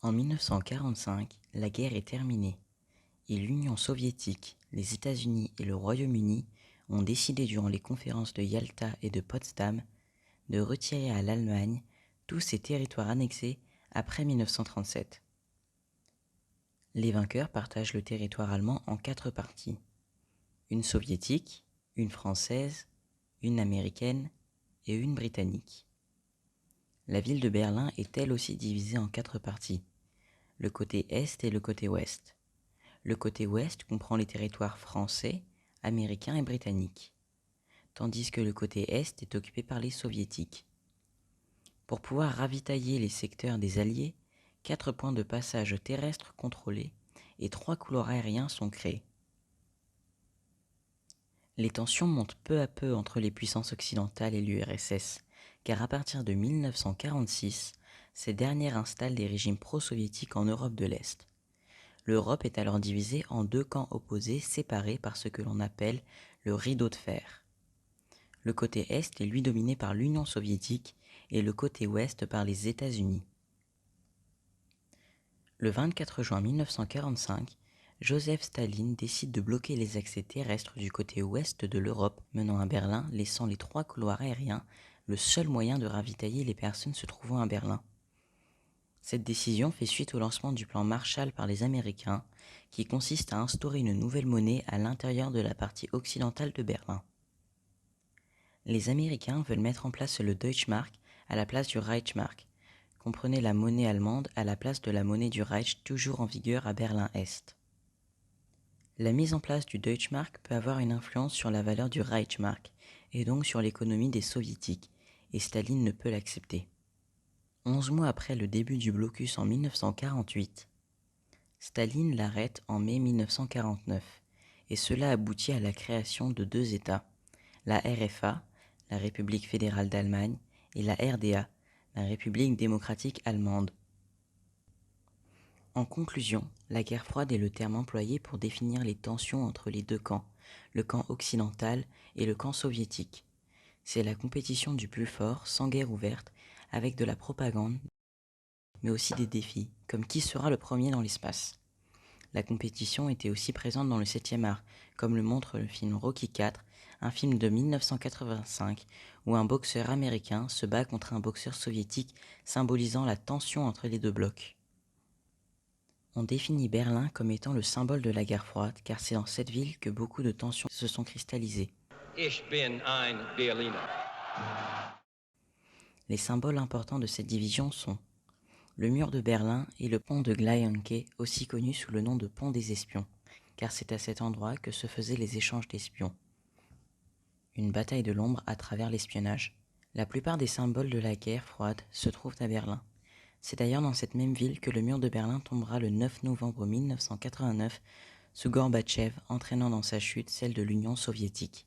En 1945, la guerre est terminée et l'Union soviétique, les États-Unis et le Royaume-Uni ont décidé durant les conférences de Yalta et de Potsdam de retirer à l'Allemagne tous ses territoires annexés après 1937. Les vainqueurs partagent le territoire allemand en 4 parties. Une soviétique, une française, une américaine et une britannique. La ville de Berlin est elle aussi divisée en 4 parties, le côté est et le côté ouest. Le côté ouest comprend les territoires français, américains et britanniques, tandis que le côté est est occupé par les soviétiques. Pour pouvoir ravitailler les secteurs des Alliés, 4 points de passage terrestres contrôlés et 3 couloirs aériens sont créés. Les tensions montent peu à peu entre les puissances occidentales et l'URSS, car à partir de 1946, ces dernières installent des régimes pro-soviétiques en Europe de l'Est. L'Europe est alors divisée en 2 camps opposés séparés par ce que l'on appelle le rideau de fer. Le côté est est lui dominé par l'Union soviétique et le côté ouest par les États-Unis. Le 24 juin 1945, Joseph Staline décide de bloquer les accès terrestres du côté ouest de l'Europe menant à Berlin, laissant les 3 couloirs aériens, le seul moyen de ravitailler les personnes se trouvant à Berlin. Cette décision fait suite au lancement du plan Marshall par les Américains, qui consiste à instaurer une nouvelle monnaie à l'intérieur de la partie occidentale de Berlin. Les Américains veulent mettre en place le Deutschmark à la place du Reichsmark. Comprenez la monnaie allemande à la place de la monnaie du Reich toujours en vigueur à Berlin-Est. La mise en place du Deutschmark peut avoir une influence sur la valeur du Reichsmark et donc sur l'économie des soviétiques, et Staline ne peut l'accepter. 11 mois après le début du blocus en 1948, Staline l'arrête en mai 1949, et cela aboutit à la création de 2 États, la RFA, la République fédérale d'Allemagne, et la RDA, la République démocratique allemande. En conclusion, la guerre froide est le terme employé pour définir les tensions entre les 2 camps, le camp occidental et le camp soviétique. C'est la compétition du plus fort, sans guerre ouverte, avec de la propagande, mais aussi des défis, comme qui sera le premier dans l'espace. La compétition était aussi présente dans le 7e art, comme le montre le film Rocky IV, un film de 1985, où un boxeur américain se bat contre un boxeur soviétique, symbolisant la tension entre les 2 blocs. On définit Berlin comme étant le symbole de la guerre froide, car c'est dans cette ville que beaucoup de tensions se sont cristallisées. Ich bin ein Berliner. Les symboles importants de cette division sont le mur de Berlin et le pont de Gleianke, aussi connu sous le nom de pont des espions, car c'est à cet endroit que se faisaient les échanges d'espions. Une bataille de l'ombre à travers l'espionnage. La plupart des symboles de la guerre froide se trouvent à Berlin. C'est d'ailleurs dans cette même ville que le mur de Berlin tombera le 9 novembre 1989 sous Gorbatchev, entraînant dans sa chute celle de l'Union soviétique.